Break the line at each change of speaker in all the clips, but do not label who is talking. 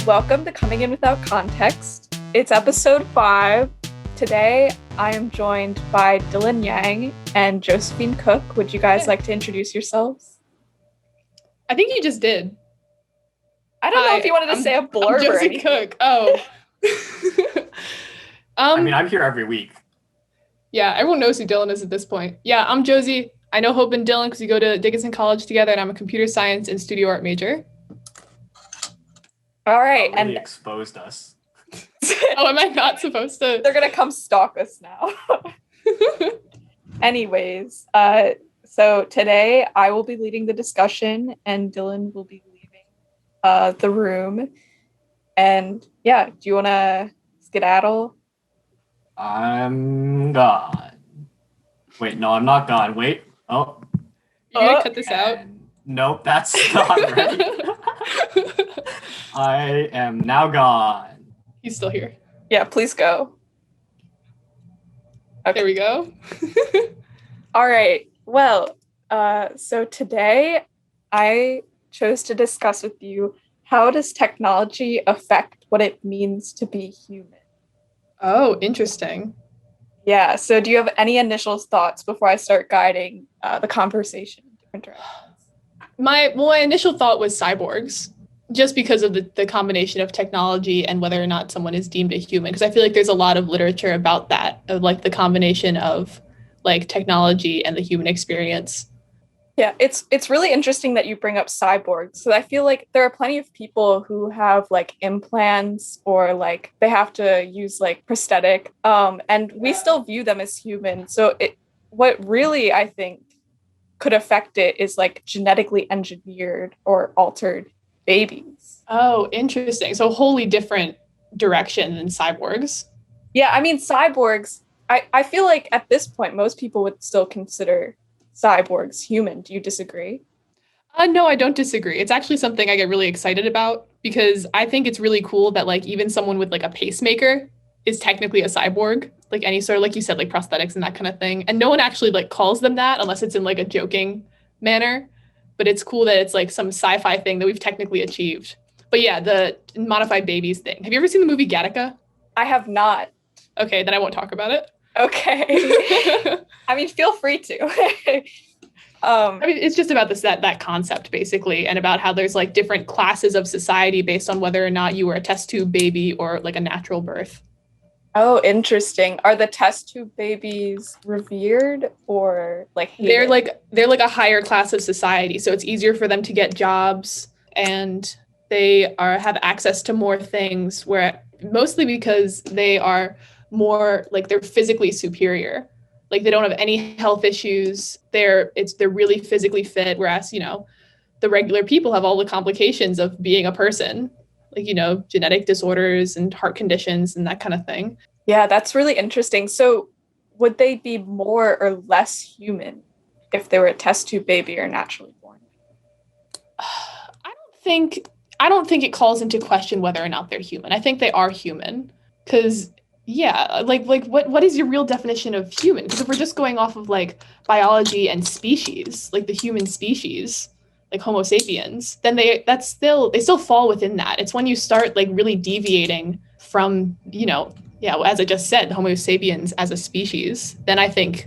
Welcome to Coming In Without Context. It's episode 5. Today, I am joined by Dylan Yang and Josephine Cook. Would you guys like to introduce yourselves?
I think you just did.
I don't know if you wanted to say a blurb
I'm
or
Josie
anything.
Cook. Oh.
I'm here every week.
Yeah, everyone knows who Dylan is at this point. Yeah, I'm Josie. I know Hope and Dylan because we go to Dickinson College together, and I'm a computer science and studio art major.
All right.
Oh, really exposed us.
Oh, am I not supposed to?
They're going to come stalk us now. Anyways, so today I will be leading the discussion and Dylan will be leaving the room. And yeah, do you want to skedaddle?
I'm gone. Wait, no, I'm not gone. Wait. Oh.
You're going to cut this out?
Nope, that's not right. I am now gone.
He's still here.
Yeah, please go.
Okay. There we go.
All right. Well, so today I chose to discuss with you, how does technology affect what it means to be human?
Oh, interesting.
Yeah. So do you have any initial thoughts before I start guiding the conversation in different directions?
My initial thought was cyborgs, just because of the combination of technology and whether or not someone is deemed a human. Because I feel like there's a lot of literature about that, of like the combination of like technology and the human experience.
Yeah, it's really interesting that you bring up cyborgs. So I feel like there are plenty of people who have like implants or like they have to use like prosthetic, and we still view them as human. So what really I think could affect it is like genetically engineered or altered babies.
Oh, interesting. So wholly different direction than cyborgs.
Yeah, I mean cyborgs, I feel like at this point most people would still consider cyborgs human. Do you disagree?
No, I don't disagree. It's actually something I get really excited about because I think it's really cool that like even someone with like a pacemaker is technically a cyborg, like any sort of, like you said, like prosthetics and that kind of thing. And no one actually like calls them that unless it's in like a joking manner. But it's cool that it's like some sci-fi thing that we've technically achieved. But yeah, the modified babies thing. Have you ever seen the movie Gattaca?
I have not.
Okay, then I won't talk about it.
Okay. I mean, feel free to.
I mean, it's just about that concept, basically, and about how there's like different classes of society based on whether or not you were a test tube baby or like a natural birth.
Oh, interesting. Are the test tube babies revered or like hated?
They're like a higher class of society, so it's easier for them to get jobs and they have access to more things, where mostly because they are more like they're physically superior. Like they don't have any health issues. They're really physically fit, whereas, you know, the regular people have all the complications of being a person, like, you know, genetic disorders and heart conditions and that kind of thing.
Yeah, that's really interesting. So would they be more or less human if they were a test tube baby or naturally born?
I don't think it calls into question whether or not they're human. I think they are human because, yeah, like what is your real definition of human? Because if we're just going off of like biology and species, like the human species, like Homo sapiens, then they still fall within that. It's when you start like really deviating from, you know, yeah, as I just said, Homo sapiens as a species, then I think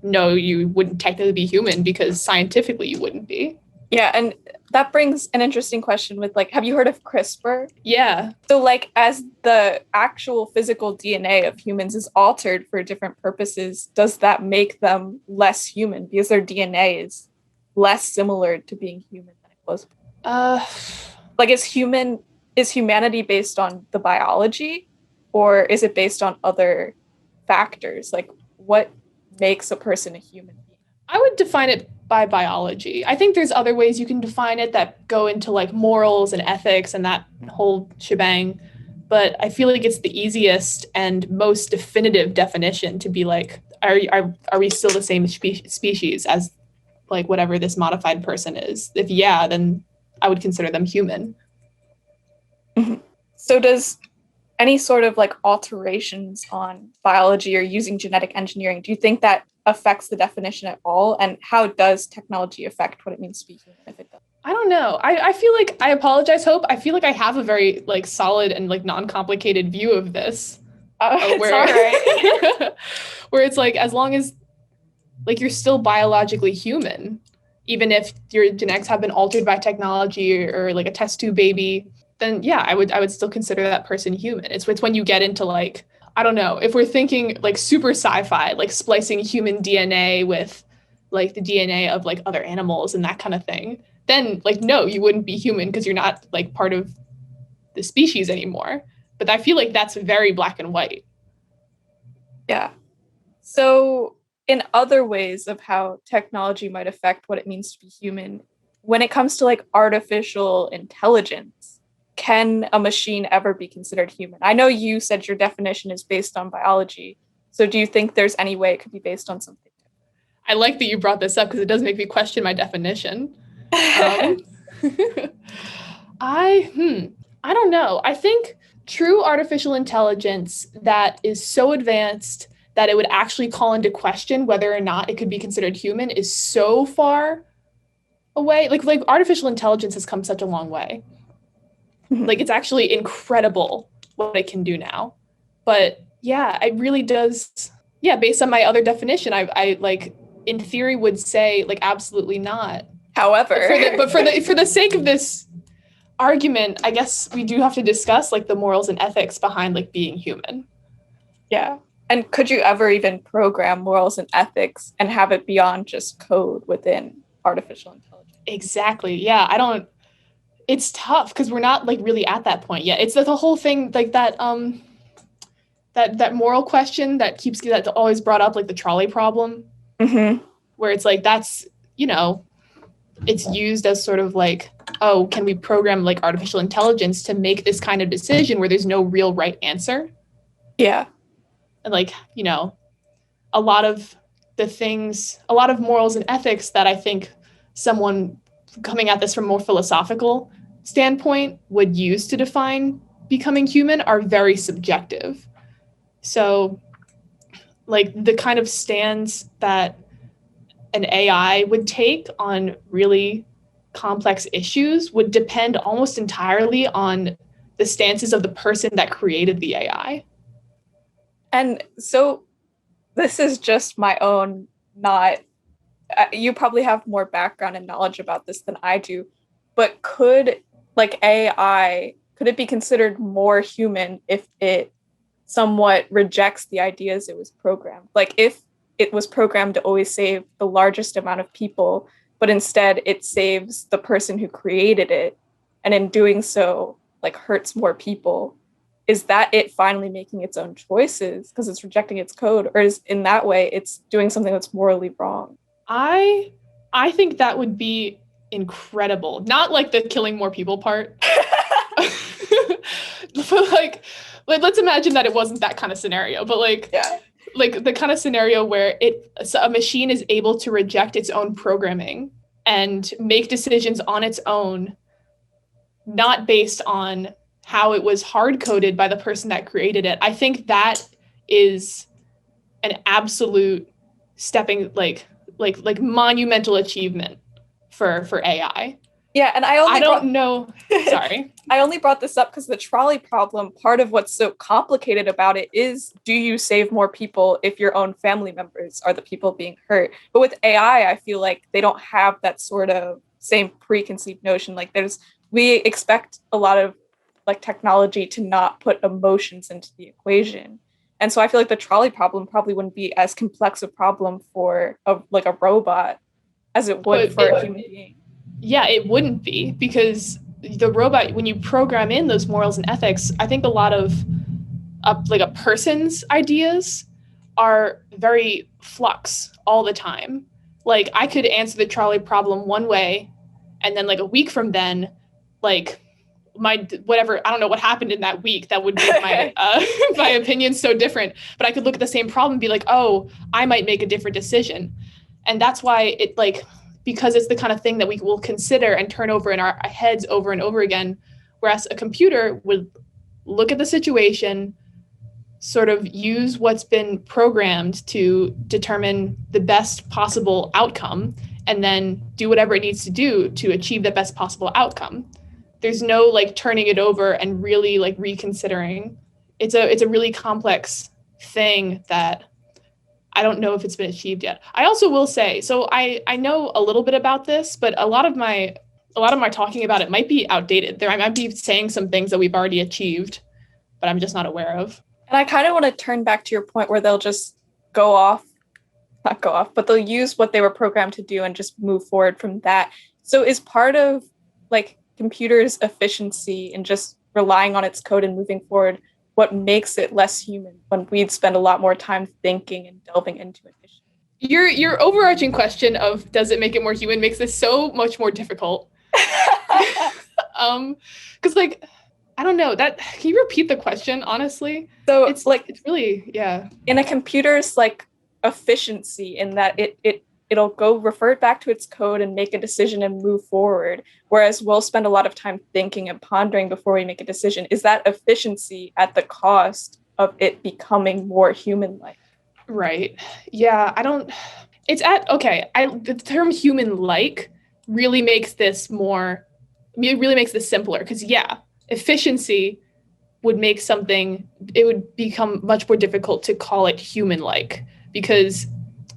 no, you wouldn't technically be human because scientifically you wouldn't be.
Yeah, and that brings an interesting question with like, have you heard of CRISPR?
Yeah.
So like as the actual physical DNA of humans is altered for different purposes, does that make them less human because their DNA is less similar to being human than it was? Like is humanity based on the biology or is it based on other factors? Like what makes a person a human being?
I would define it by biology. I think there's other ways you can define it that go into like morals and ethics and that whole shebang. But I feel like it's the easiest and most definitive definition to be like, are we still the same species as like whatever this modified person is? If yeah, then I would consider them human.
Mm-hmm. So does any sort of like alterations on biology or using genetic engineering, do you think that affects the definition at all? And how does technology affect what it means to be human if it does?
I don't know. I feel like, I apologize, Hope. I feel like I have a very like solid and like non-complicated view of this.
It's all right.
Where it's like, as long as like you're still biologically human, even if your genetics have been altered by technology or like a test tube baby, then yeah, I would still consider that person human. It's when you get into like, I don't know, if we're thinking like super sci-fi, like splicing human DNA with like the DNA of like other animals and that kind of thing, then like no, you wouldn't be human because you're not like part of the species anymore. But I feel like that's very black and white.
Yeah. So, in other ways of how technology might affect what it means to be human, when it comes to like artificial intelligence, can a machine ever be considered human? I know you said your definition is based on biology. So, do you think there's any way it could be based on something?
I like that you brought this up because it does make me question my definition. I don't know. I think true artificial intelligence that is so advanced that it would actually call into question whether or not it could be considered human is so far away. Like artificial intelligence has come such a long way. Like it's actually incredible what it can do now. But yeah, it really does. Yeah, based on my other definition, I like in theory would say like absolutely not.
However,
for the sake of this argument, I guess we do have to discuss like the morals and ethics behind like being human.
Yeah. And could you ever even program morals and ethics and have it beyond just code within artificial intelligence?
Exactly. Yeah, it's tough because we're not like really at that point yet. It's the whole thing like that that moral question that's always brought up, like the trolley problem, where it's like that's, it's used as sort of like, oh, can we program like artificial intelligence to make this kind of decision where there's no real right answer?
Yeah.
And like, a lot of morals and ethics that I think someone coming at this from a more philosophical standpoint would use to define becoming human are very subjective. So like the kind of stands that an AI would take on really complex issues would depend almost entirely on the stances of the person that created the AI.
And so this is just my own, not, you probably have more background and knowledge about this than I do, but could like AI, could it be considered more human if it somewhat rejects the ideas it was programmed? Like if it was programmed to always save the largest amount of people, but instead it saves the person who created it, and in doing so, like hurts more people. Is that it finally making its own choices because it's rejecting its code, or is in that way it's doing something that's morally wrong?
I think that would be incredible. Not like the killing more people part. But like let's imagine that it wasn't that kind of scenario, but like
Yeah.
Like the kind of scenario where a machine is able to reject its own programming and make decisions on its own, not based on how it was hard coded by the person that created it. I think that is an absolute stepping like monumental achievement for AI.
Yeah, and
I don't know. Sorry.
I only brought this up because the trolley problem, part of what's so complicated about it is, do you save more people if your own family members are the people being hurt? But with AI, I feel like they don't have that sort of same preconceived notion. Like we expect a lot of like technology to not put emotions into the equation. And so I feel like the trolley problem probably wouldn't be as complex a problem for a robot as it would for a human being.
Yeah, it wouldn't be, because the robot, when you program in those morals and ethics, I think a lot of like a person's ideas are very flux all the time. Like I could answer the trolley problem one way, and then like a week from then, like my whatever, I don't know what happened in that week that would make my my opinion so different. But I could look at the same problem and be like, oh, I might make a different decision. And that's why it like, because it's the kind of thing that we will consider and turn over in our heads over and over again, whereas a computer would look at the situation, sort of use what's been programmed to determine the best possible outcome and then do whatever it needs to do to achieve the best possible outcome. There's no like turning it over and really like reconsidering. It's a really complex thing that I don't know if it's been achieved yet. I also will say, so I know a little bit about this, but a lot of my talking about it might be outdated. I might be saying some things that we've already achieved, but I'm just not aware of.
And I kind of want to turn back to your point where they'll just not go off, but they'll use what they were programmed to do and just move forward from that. So is part of like computers' efficiency and just relying on its code and moving forward what makes it less human when we'd spend a lot more time thinking and delving into it?
Your overarching question of does it make it more human makes this so much more difficult. Because like I don't know that. Can you repeat the question honestly?
So
it's really, yeah.
In a computer's like efficiency in that it'll go revert back to its code and make a decision and move forward, whereas we'll spend a lot of time thinking and pondering before we make a decision. Is that efficiency at the cost of it becoming more human-like?
Right. Yeah, I don't. It's at okay. The term human-like really makes this more. It really makes this simpler because yeah, efficiency would make something. It would become much more difficult to call it human-like because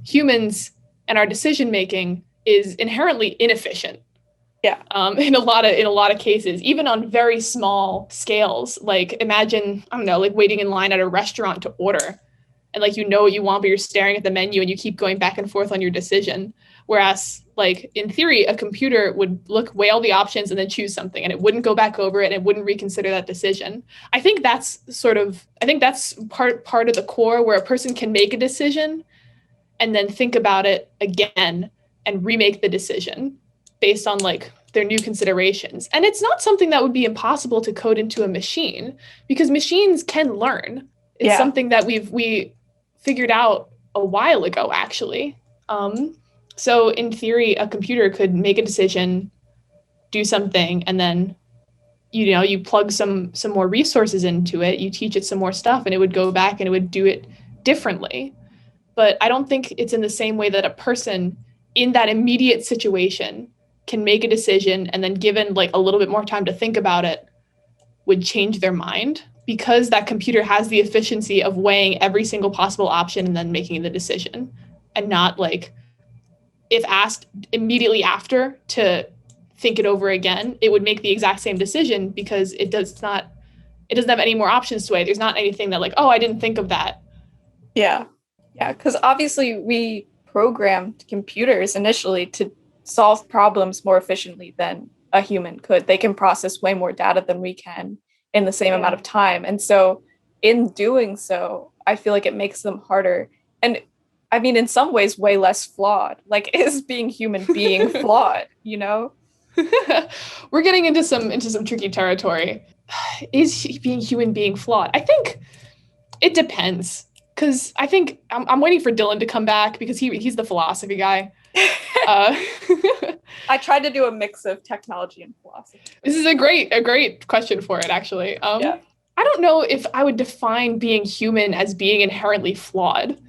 humans and our decision making is inherently inefficient.
Yeah.
In a lot of cases, even on very small scales. Like imagine, I don't know, like waiting in line at a restaurant to order. And like you know what you want, but you're staring at the menu and you keep going back and forth on your decision. Whereas, like in theory, a computer would weigh all the options and then choose something, and it wouldn't go back over it and it wouldn't reconsider that decision. I think that's part of the core where a person can make a decision and then think about it again and remake the decision based on like their new considerations. And it's not something that would be impossible to code into a machine because machines can learn. It's something that we figured out a while ago, actually. So in theory, a computer could make a decision, do something, and then, you plug some more resources into it, you teach it some more stuff, and it would go back and it would do it differently. But I don't think it's in the same way that a person in that immediate situation can make a decision and then given like a little bit more time to think about it would change their mind. Because that computer has the efficiency of weighing every single possible option and then making the decision, and not like if asked immediately after to think it over again, it would make the exact same decision because it doesn't have any more options to weigh. There's not anything that like, oh, I didn't think of that.
Yeah. Yeah, because obviously we programmed computers initially to solve problems more efficiently than a human could. They can process way more data than we can in the same amount of time. And so in doing so, I feel like it makes them harder. And I mean, in some ways, way less flawed. Like, is being human being flawed, you know?
We're getting into some tricky territory. Is being human being flawed? I think it depends. Because I think I'm waiting for Dylan to come back because he's the philosophy guy.
I tried to do a mix of technology and philosophy.
This is a great question for it, actually. I don't know if I would define being human as being inherently flawed.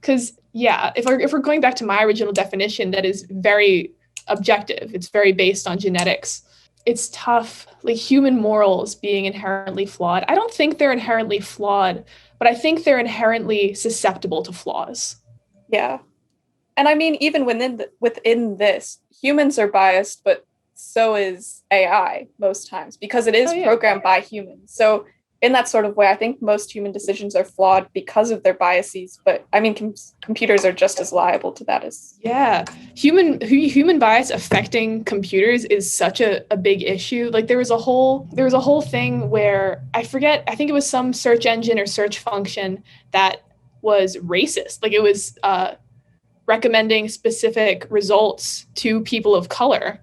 Because, yeah, if we're going back to my original definition, that is very objective. It's very based on genetics. It's tough, like human morals being inherently flawed. I don't think they're inherently flawed, but I think they're inherently susceptible to flaws.
Yeah. And I mean, even within this, humans are biased, but so is AI most times because it is programmed by humans. So in that sort of way, I think most human decisions are flawed because of their biases. But I mean, computers are just as liable to that as
human bias affecting computers is such a big issue. Like there was a whole thing where I think it was some search engine or search function that was racist. Like it was recommending specific results to people of color.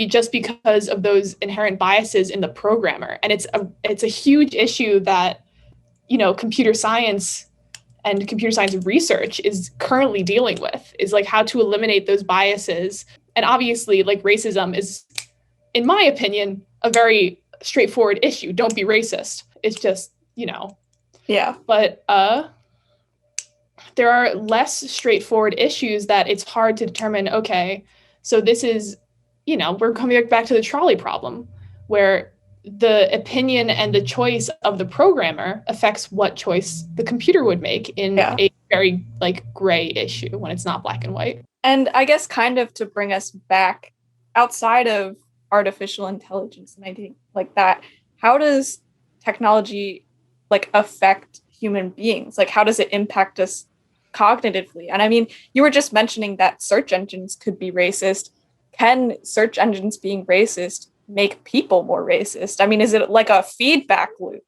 Just because of those inherent biases in the programmer. And it's a huge issue that, computer science and computer science research is currently dealing with, is like how to eliminate those biases. And obviously, like racism is, in my opinion, a very straightforward issue. Don't be racist. It's just,
Yeah.
But there are less straightforward issues that it's hard to determine, okay, so this is, we're coming back to the trolley problem, where the opinion and the choice of the programmer affects what choice the computer would make in a very gray issue when it's not black and white.
And I guess kind of to bring us back outside of artificial intelligence and anything like that, how does technology affect human beings? How does it impact us cognitively? And I mean, you were just mentioning that search engines could be racist. Can search engines being racist make people more racist? I mean, is it like a feedback loop?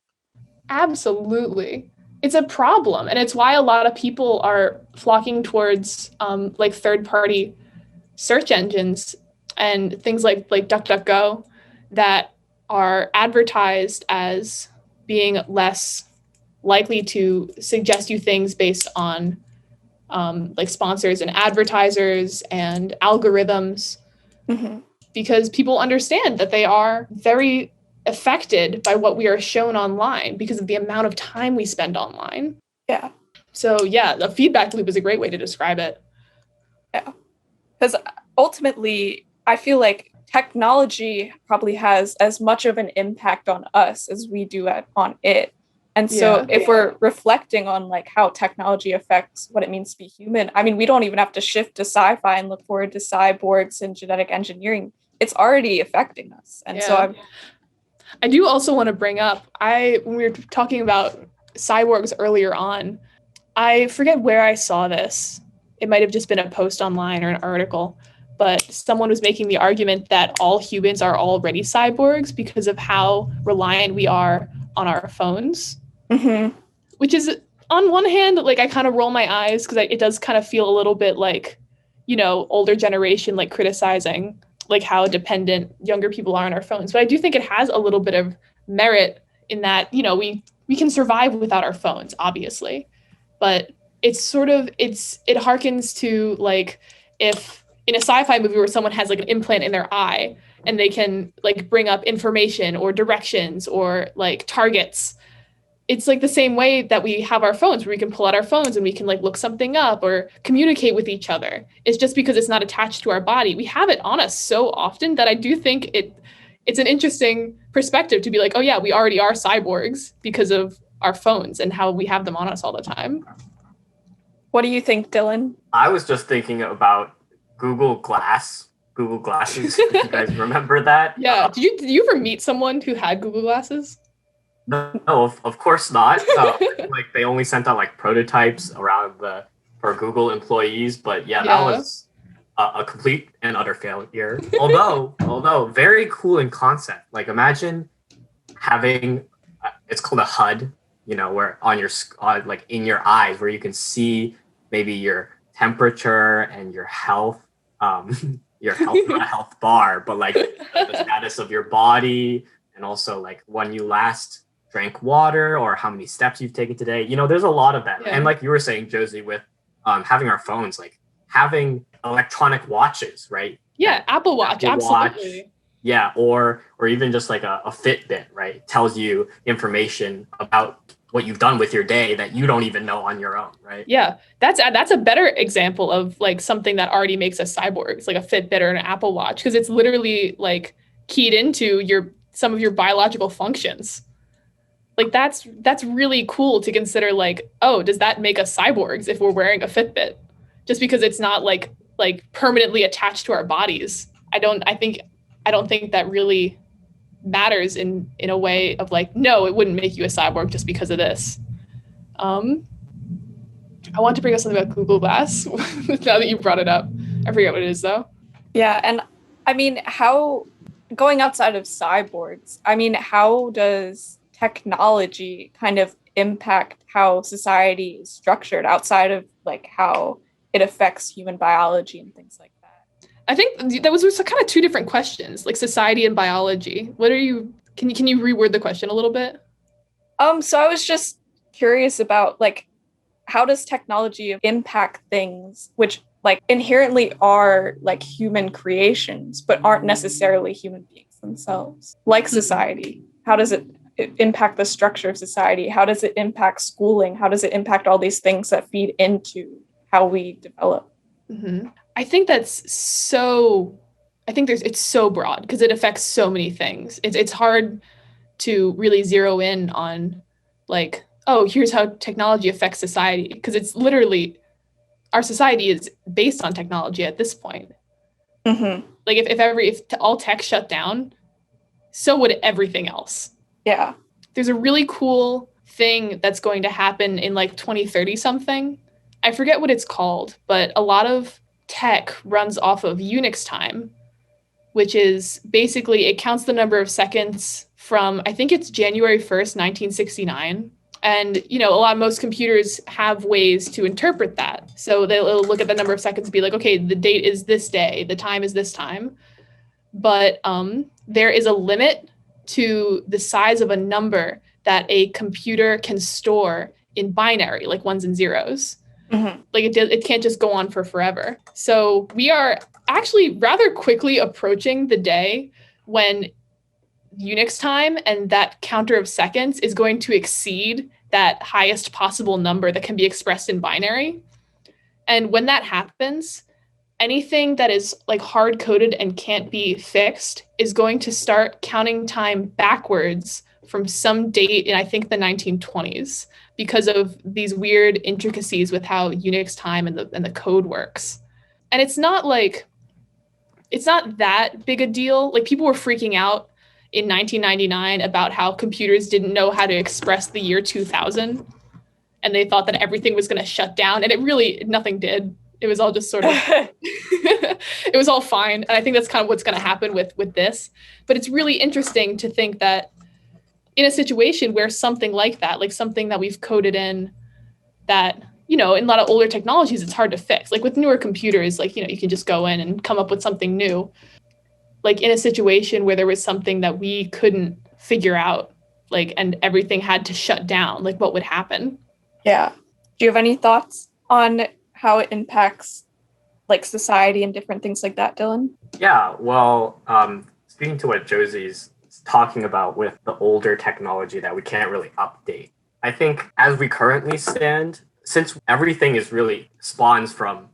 Absolutely. It's a problem. And it's why a lot of people are flocking towards third-party search engines and things like DuckDuckGo that are advertised as being less likely to suggest you things based on sponsors and advertisers and algorithms, because people understand that they are very affected by what we are shown online because of the amount of time we spend online.
Yeah.
So yeah, the feedback loop is a great way to describe it.
Yeah. Because ultimately, I feel like technology probably has as much of an impact on us as we do on it. And so if we're reflecting on how technology affects what it means to be human, I mean, we don't even have to shift to sci-fi and look forward to cyborgs and genetic engineering. It's already affecting us. And so
I do also want to bring up, when we were talking about cyborgs earlier on, I forget where I saw this. It might have just been a post online or an article, but someone was making the argument that all humans are already cyborgs because of how reliant we are on our phones. Which is, on one hand, I kind of roll my eyes because it does kind of feel a little bit older generation criticizing how dependent younger people are on our phones. But I do think it has a little bit of merit in that we can survive without our phones, obviously, but it's sort of it harkens to if in a sci-fi movie where someone has an implant in their eye and they can bring up information or directions or targets. It's the same way that we have our phones, where we can pull out our phones and we can look something up or communicate with each other. It's just because it's not attached to our body. We have it on us so often that I do think it's an interesting perspective to be oh yeah, we already are cyborgs because of our phones and how we have them on us all the time.
What do you think, Dylan?
I was just thinking about Google Glasses. If you guys remember that?
Yeah. Did you ever meet someone who had Google Glasses?
No, of course not. They only sent out prototypes for Google employees, but that was a complete and utter failure. Although very cool in concept. Imagine having it's called a HUD, where on your in your eyes, where you can see maybe your temperature and your health, your health, not a health bar, but the status of your body, and also when you last drank water or how many steps you've taken today. There's a lot of that. Yeah. And you were saying, Josie, with having our phones, having electronic watches, right?
Yeah, Apple Watch, absolutely.
Watch, yeah, or even just a Fitbit, right? It tells you information about what you've done with your day that you don't even know on your own, right?
Yeah, that's a better example of something that already makes us cyborgs, like a Fitbit or an Apple Watch, because it's literally keyed into some of your biological functions. That's really cool to consider. Oh, does that make us cyborgs if we're wearing a Fitbit? Just because it's not permanently attached to our bodies. I don't think that really matters in a way of no, it wouldn't make you a cyborg just because of this. I want to bring up something about Google Glass now that you brought it up. I forget what it is though.
Yeah, and I mean, going outside of cyborgs, I mean, how does technology kind of impact how society is structured outside of how it affects human biology and things like that?
I think that was kind of two different questions, society and biology. Can you reword the question a little bit?
So I was just curious about how does technology impact things which inherently are human creations but aren't necessarily human beings themselves, society? How does it it impact the structure of society? How does it impact schooling? How does it impact all these things that feed into how we develop?
Mm-hmm. I think it's so broad because it affects so many things. It's hard to really zero in on like, oh, here's how technology affects society, because it's literally our society is based on technology at this point.
Mm-hmm.
Like if all tech shut down, so would everything else.
Yeah.
There's a really cool thing that's going to happen in like 2030 something. I forget what it's called, but a lot of tech runs off of Unix time, which is basically it counts the number of seconds from, I think it's January 1st, 1969. And, most computers have ways to interpret that. So they'll look at the number of seconds and be like, okay, the date is this day, the time is this time. But there is a limit to the size of a number that a computer can store in binary, like ones and zeros.
Mm-hmm.
Like it can't just go on for forever. So we are actually rather quickly approaching the day when Unix time and that counter of seconds is going to exceed that highest possible number that can be expressed in binary. And when that happens, anything that is like hard coded and can't be fixed is going to start counting time backwards from some date in, I think, the 1920s, because of these weird intricacies with how Unix time and the code works. And it's not that big a deal. Like people were freaking out in 1999 about how computers didn't know how to express the year 2000, and they thought that everything was going to shut down, and nothing did. It was all just sort of it was all fine. And I think that's kind of what's going to happen with this. But it's really interesting to think that in a situation where something like that, like something that we've coded in that, in a lot of older technologies, it's hard to fix. Like with newer computers, like, you can just go in and come up with something new. Like in a situation where there was something that we couldn't figure out, like, and everything had to shut down, like what would happen?
Yeah. Do you have any thoughts on how it impacts like society and different things like that, Dylan?
Yeah, well, speaking to what Josie's talking about with the older technology that we can't really update, I think as we currently stand, since everything is really spawns from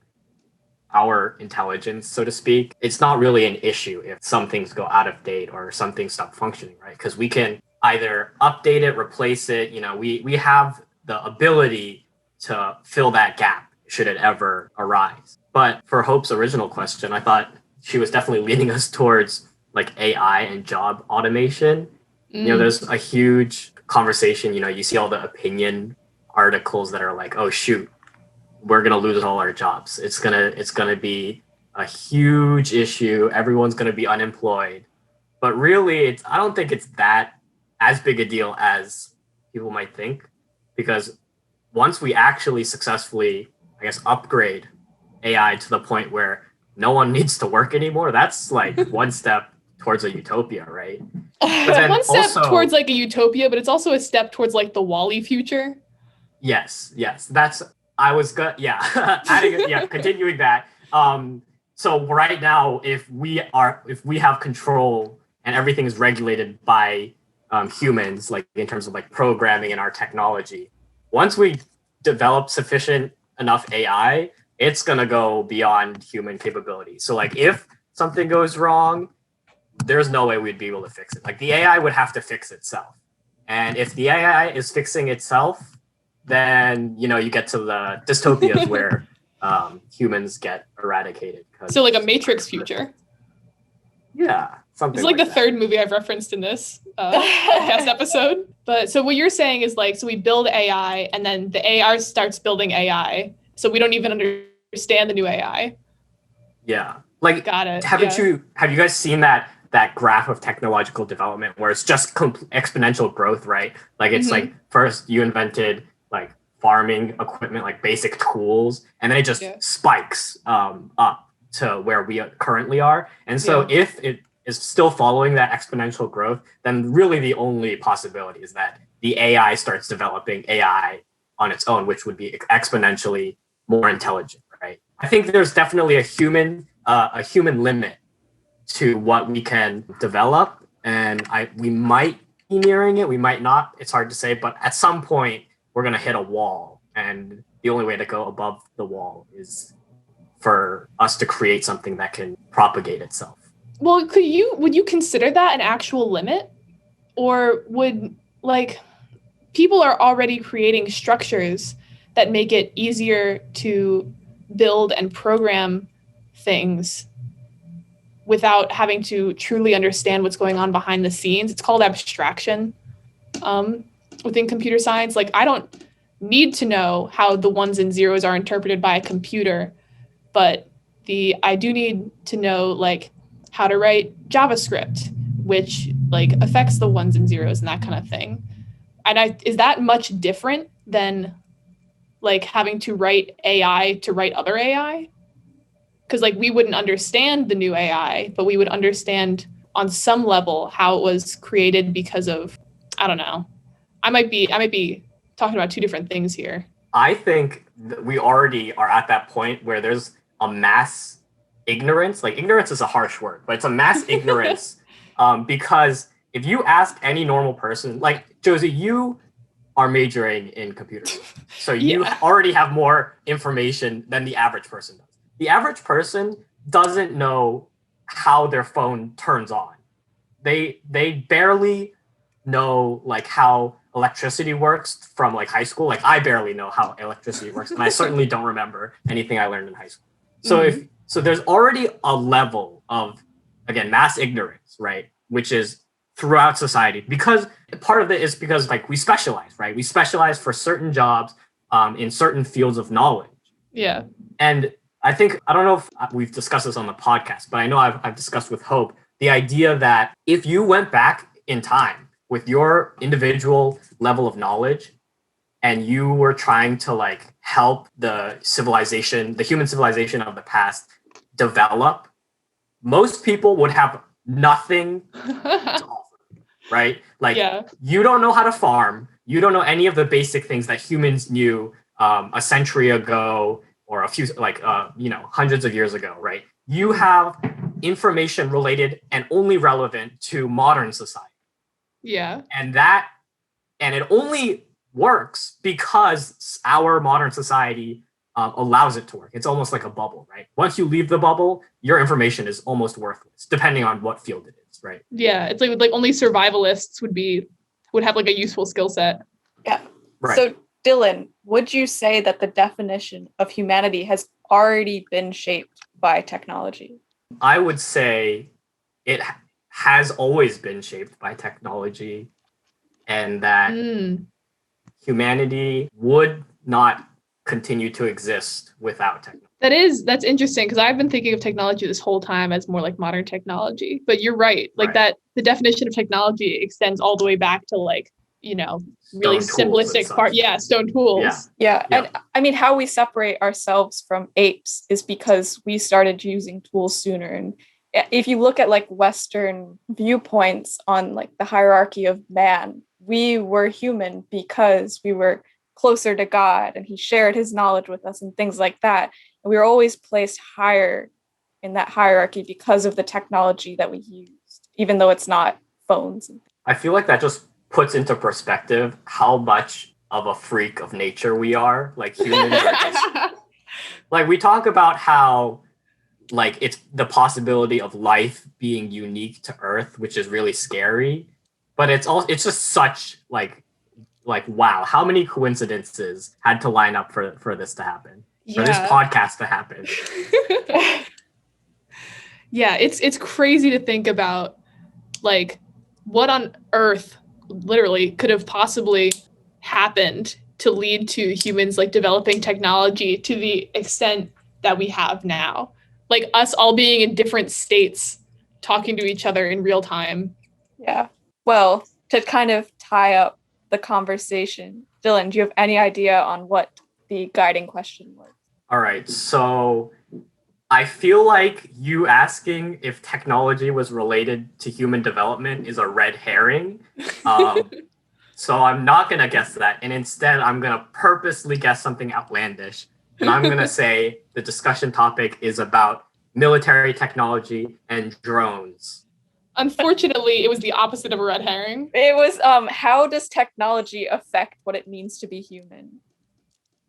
our intelligence, so to speak, it's not really an issue if some things go out of date or some things stop functioning, right? Because we can either update it, replace it, we have the ability to fill that gap should it ever arise. But for Hope's original question, I thought she was definitely leading us towards like AI and job automation. There's a huge conversation, you see all the opinion articles that are like, oh shoot, we're going to lose all our jobs. It's going to be a huge issue. Everyone's going to be unemployed. But really, I don't think it's that as big a deal as people might think, because once we actually successfully, I guess, upgrade AI to the point where no one needs to work anymore, that's like one step towards a utopia, right?
It's one step towards like a utopia, but it's also a step towards like the WALL-E future.
Yes. That's continuing that. So right now, if we have control and everything is regulated by humans, like in terms of like programming and our technology, once we develop sufficient enough AI, it's gonna go beyond human capability. So like if something goes wrong, there's no way we'd be able to fix it. Like the AI would have to fix itself. And if the AI is fixing itself, then you get to the dystopias where humans get eradicated.
So like a Matrix future.
Yeah, something.
It's like the third movie I've referenced in this podcast episode. But so what you're saying is like, so we build AI and then the AI starts building AI. So we don't even understand the new AI.
Yeah, like
got it.
Have you guys seen that graph of technological development where it's just exponential growth, right? Like it's like first you invented like farming equipment, like basic tools, and then it just spikes up to where we currently are. And so if it is still following that exponential growth, then really the only possibility is that the AI starts developing AI on its own, which would be exponentially more intelligent, right? I think there's definitely a human limit to what we can develop, and we might be nearing it. We might not. It's hard to say. But at some point, we're going to hit a wall. And the only way to go above the wall is for us to create something that can propagate itself.
Well, would you consider that an actual limit? Or would, like, people are already creating structures that make it easier to build and program things without having to truly understand what's going on behind the scenes. It's called abstraction within computer science. Like, I don't need to know how the ones and zeros are interpreted by a computer, but I do need to know, like, how to write JavaScript, which, like, affects the ones and zeros and that kind of thing. And is that much different than, like, having to write AI to write other AI? Because, like, we wouldn't understand the new AI, but we would understand on some level how it was created because of, I don't know. I might be talking about two different things here.
I think that we already are at that point where there's a mass ignorance. Like, ignorance is a harsh word, but it's a mass ignorance because if you ask any normal person, like, Josie, you are majoring in computers, so you already have more information than the average person does. The average person doesn't know how their phone turns on. They barely know, like, how electricity works from, like, high school. Like, I barely know how electricity works, and I certainly don't remember anything I learned in high school. So so there's already a level of, again, mass ignorance, right? Which is throughout society, because part of it is because, like, we specialize, right? We specialize for certain jobs in certain fields of knowledge.
Yeah.
And I think, I don't know if we've discussed this on the podcast, but I know I've discussed with Hope the idea that if you went back in time with your individual level of knowledge and you were trying to, like, help the human civilization of the past develop, most people would have nothing to offer, right? Like, you don't know how to farm. You don't know any of the basic things that humans knew a century ago or a few, like, hundreds of years ago, right? You have information related and only relevant to modern society.
Yeah.
And it only works because our modern society allows it to work. It's almost like a bubble, right? Once you leave the bubble, your information is almost worthless, depending on what field it is, right?
Yeah, it's like only survivalists would have, like, a useful skill set.
Yeah.
Right.
So, Dylan, would you say that the definition of humanity has already been shaped by technology?
I would say it has always been shaped by technology, and that humanity would not continue to exist without technology.
That's interesting, because I've been thinking of technology this whole time as more like modern technology, but you're right. Like, that the definition of technology extends all the way back to, like, really simplistic part. Yeah, stone tools.
Yeah. And I mean, how we separate ourselves from apes is because we started using tools sooner. And if you look at, like, Western viewpoints on, like, the hierarchy of man, we were human because we were closer to God and he shared his knowledge with us and things like that. And we were always placed higher in that hierarchy because of the technology that we used, even though it's not phones.
I feel like that just puts into perspective how much of a freak of nature we are. Like, humans are just, like, we talk about how, like, it's the possibility of life being unique to Earth, which is really scary. But it's just such, like, wow, how many coincidences had to line up for this to happen? For this podcast to happen.
Yeah, it's crazy to think about, like, what on earth literally could have possibly happened to lead to humans, like, developing technology to the extent that we have now. Like, us all being in different states, talking to each other in real time.
Yeah. Well, to kind of tie up the conversation, Dylan, do you have any idea on what the guiding question was?
All right. So I feel like you asking if technology was related to human development is a red herring. So I'm not going to guess that. And instead, I'm going to purposely guess something outlandish. And I'm going to say the discussion topic is about military technology and drones.
Unfortunately, it was the opposite of a red herring.
It was how does technology affect what it means to be human?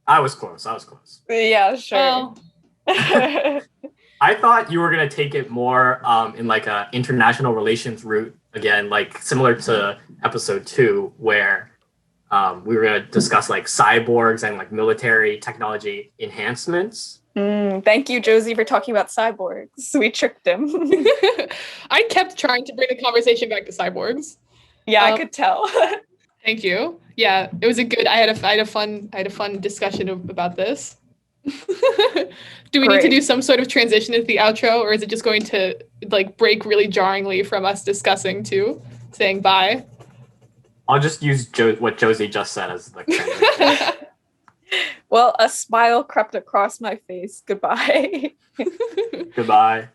I was close.
Yeah, sure.
Well,
I thought you were gonna take it more in like a international relations route again, like similar to episode 2, where we were gonna discuss like cyborgs and like military technology enhancements.
Thank you, Josie, for talking about cyborgs. We tricked him.
I kept trying to bring the conversation back to cyborgs.
Yeah, I could tell.
Thank you. Yeah, it was a good. I had a fun discussion about this. Do we need to do some sort of transition into the outro, or is it just going to like break really jarringly from us discussing to saying bye?
I'll just use what Josie just said as the transition.
Well, a smile crept across my face. Goodbye.
Goodbye.